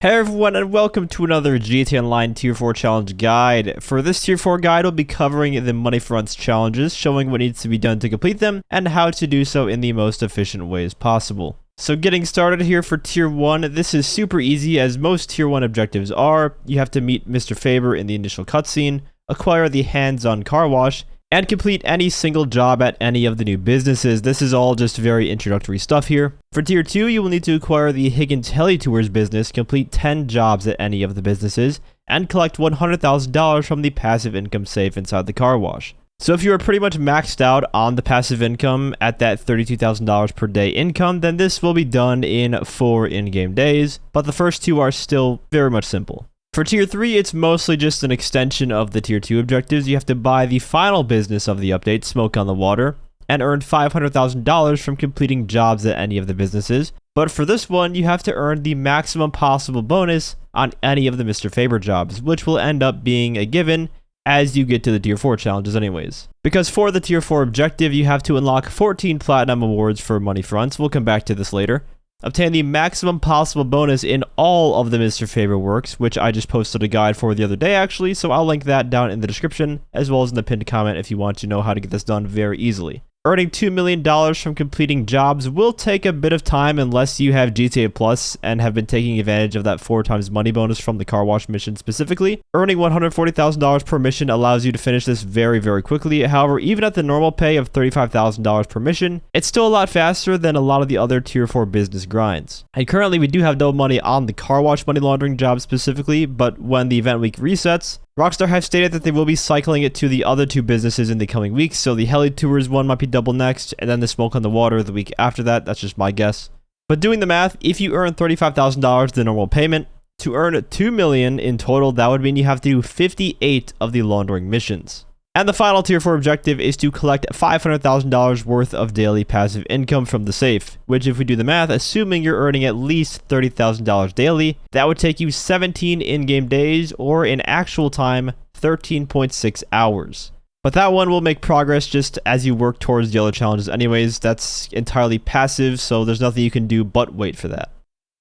Hey everyone, and welcome to another gtaonline Tier 4 challenge guide. For this Tier 4 guide, we'll be covering the money fronts challenges, showing what needs to be done to complete them, and how to do so in the most efficient ways possible. So getting started here for Tier 1, this is super easy as most Tier 1 objectives are. You have to meet Mr. Faber in the initial cutscene, acquire the hands-on car wash, and complete any single job at any of the new businesses. This is all just very introductory stuff here. For Tier 2, you will need to acquire the Ghillie Tours business, complete 10 jobs at any of the businesses, and collect $100,000 from the passive income safe inside the car wash. So if you are pretty much maxed out on the passive income at that $32,000 per day income, then this will be done in 4 in-game days, but the first two are still very much simple. For Tier 3, it's mostly just an extension of the Tier 2 objectives. You have to buy the final business of the update, Smoke on the Water, and earn $500,000 from completing jobs at any of the businesses. But for this one, you have to earn the maximum possible bonus on any of the Mr. Faber jobs, which will end up being a given as you get to the Tier 4 challenges anyways. Because for the Tier 4 objective, you have to unlock 14 Platinum Awards for money fronts. We'll come back to this later. Obtain the maximum possible bonus in all of the Mr. Faber works, which I just posted a guide for the other day actually, so I'll link that down in the description, as well as in the pinned comment if you want to know how to get this done very easily. Earning $2 million from completing jobs will take a bit of time unless you have GTA Plus and have been taking advantage of that 4 times money bonus from the car wash mission specifically. Earning $140,000 per mission allows you to finish this very, very quickly. However, even at the normal pay of $35,000 per mission, it's still a lot faster than a lot of the other Tier 4 business grinds. And currently, we do have no money on the car wash money laundering job specifically, but when the event week resets, Rockstar have stated that they will be cycling it to the other 2 businesses in the coming weeks, so the Ghillie Tours one might be double next, and then the Smoke on the Water the week after that. That's just my guess. But doing the math, if you earn $35,000 the normal payment, to earn $2 million in total, that would mean you have to do 58 of the laundering missions. And the final Tier 4 objective is to collect $500,000 worth of daily passive income from the safe, which if we do the math, assuming you're earning at least $30,000 daily, that would take you 17 in-game days, or in actual time, 13.6 hours. But that one will make progress just as you work towards the other challenges anyways. That's entirely passive, so there's nothing you can do but wait for that.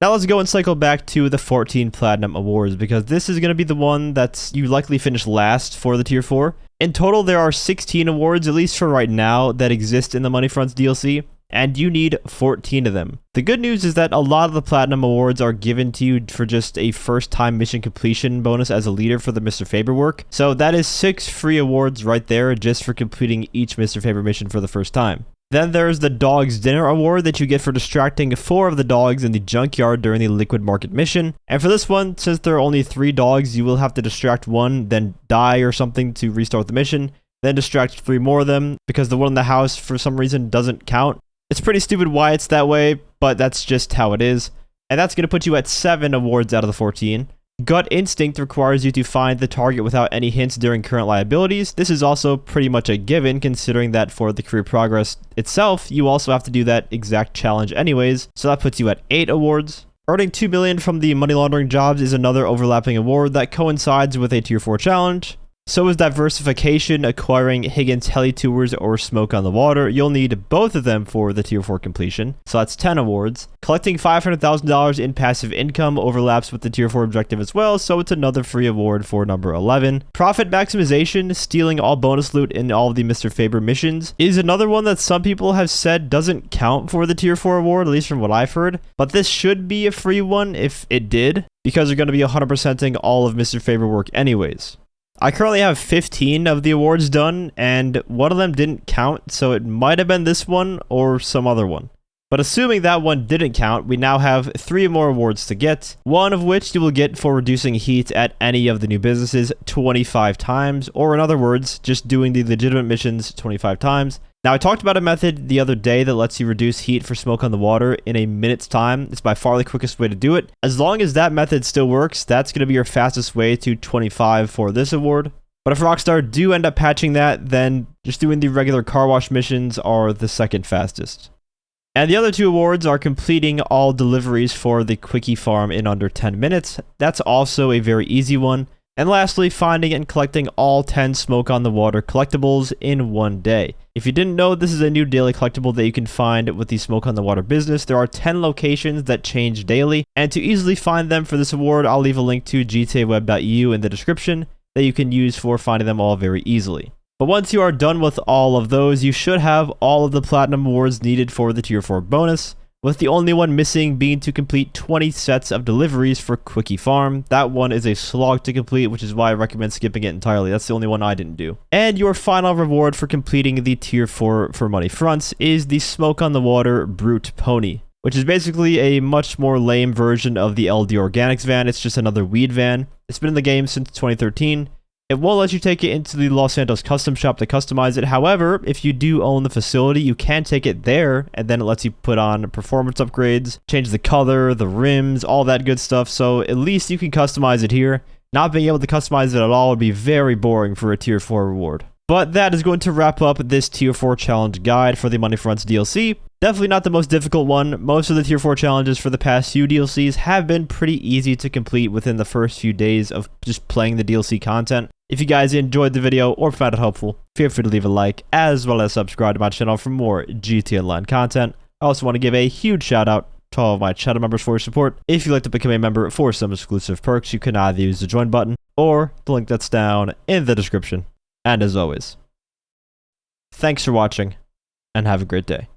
Now let's go and cycle back to the 14 Platinum Awards, because this is going to be the one that's you likely finish last for the Tier 4. In total, there are 16 awards, at least for right now, that exist in the Money Fronts DLC, and you need 14 of them. The good news is that a lot of the Platinum Awards are given to you for just a first-time mission completion bonus as a leader for the Mr. Faber work, so that is 6 free awards right there just for completing each Mr. Faber mission for the first time. Then there's the Dog's Dinner Award that you get for distracting 4 of the dogs in the junkyard during the Liquid Market mission. And for this one, since there are only 3 dogs, you will have to distract 1, then die or something to restart the mission, then distract 3 more of them, because the one in the house for some reason doesn't count. It's pretty stupid why it's that way, but that's just how it is. And that's going to put you at 7 awards out of the 14. Gut Instinct requires you to find the target without any hints during current liabilities. This is also pretty much a given, considering that for the career progress itself, you also have to do that exact challenge anyways, so that puts you at 8 awards. Earning $2 million from the money laundering jobs is another overlapping award that coincides with a Tier 4 challenge. So is diversification, acquiring Ghillie Tours or Smoke on the Water. You'll need both of them for the Tier 4 completion, so that's 10 awards. Collecting $500,000 in passive income overlaps with the Tier 4 objective as well, so it's another free award for number 11. Profit maximization, stealing all bonus loot in all of the Mr. Faber missions, is another one that some people have said doesn't count for the Tier 4 award, at least from what I've heard. But this should be a free one if it did, because you're going to be 100%ing all of Mr. Faber work anyways. I currently have 15 of the awards done, and one of them didn't count, so it might have been this one or some other one. But assuming that one didn't count, we now have 3 more awards to get, one of which you will get for reducing heat at any of the new businesses 25 times, or in other words, just doing the legitimate missions 25 times. Now, I talked about a method the other day that lets you reduce heat for Smoke on the Water in a minute's time. It's by far the quickest way to do it. As long as that method still works, that's going to be your fastest way to 25 for this award. But if Rockstar do end up patching that, then just doing the regular car wash missions are the second fastest. And the other 2 awards are completing all deliveries for the Quickie Farm in under 10 minutes. That's also a very easy one. And lastly, finding and collecting all 10 Smoke on the Water collectibles in one day. If you didn't know, this is a new daily collectible that you can find with the Smoke on the Water business. There are 10 locations that change daily, and to easily find them for this award, I'll leave a link to gtaWeb.eu in the description that you can use for finding them all very easily. But once you are done with all of those, you should have all of the Platinum Awards needed for the Tier 4 bonus, with the only one missing being to complete 20 sets of deliveries for Quickie Farm. That one is a slog to complete, which is why I recommend skipping it entirely. That's the only one I didn't do. And your final reward for completing the Tier 4 for money fronts is the Smoke on the Water Brute Pony, which is basically a much more lame version of the LD Organics van. It's just another weed van. It's been in the game since 2013. It won't let you take it into the Los Santos custom shop to customize it. However, if you do own the facility, you can take it there, and then it lets you put on performance upgrades, change the color, the rims, all that good stuff. So at least you can customize it here. Not being able to customize it at all would be very boring for a Tier 4 reward. But that is going to wrap up this Tier 4 challenge guide for the Money Fronts DLC. Definitely not the most difficult one. Most of the Tier 4 challenges for the past few DLCs have been pretty easy to complete within the first few days of just playing the DLC content. If you guys enjoyed the video or found it helpful, feel free to leave a like, as well as subscribe to my channel for more GTAonline content. I also want to give a huge shout out to all of my channel members for your support. If you'd like to become a member for some exclusive perks, you can either use the join button or the link that's down in the description. And as always, thanks for watching, and have a great day.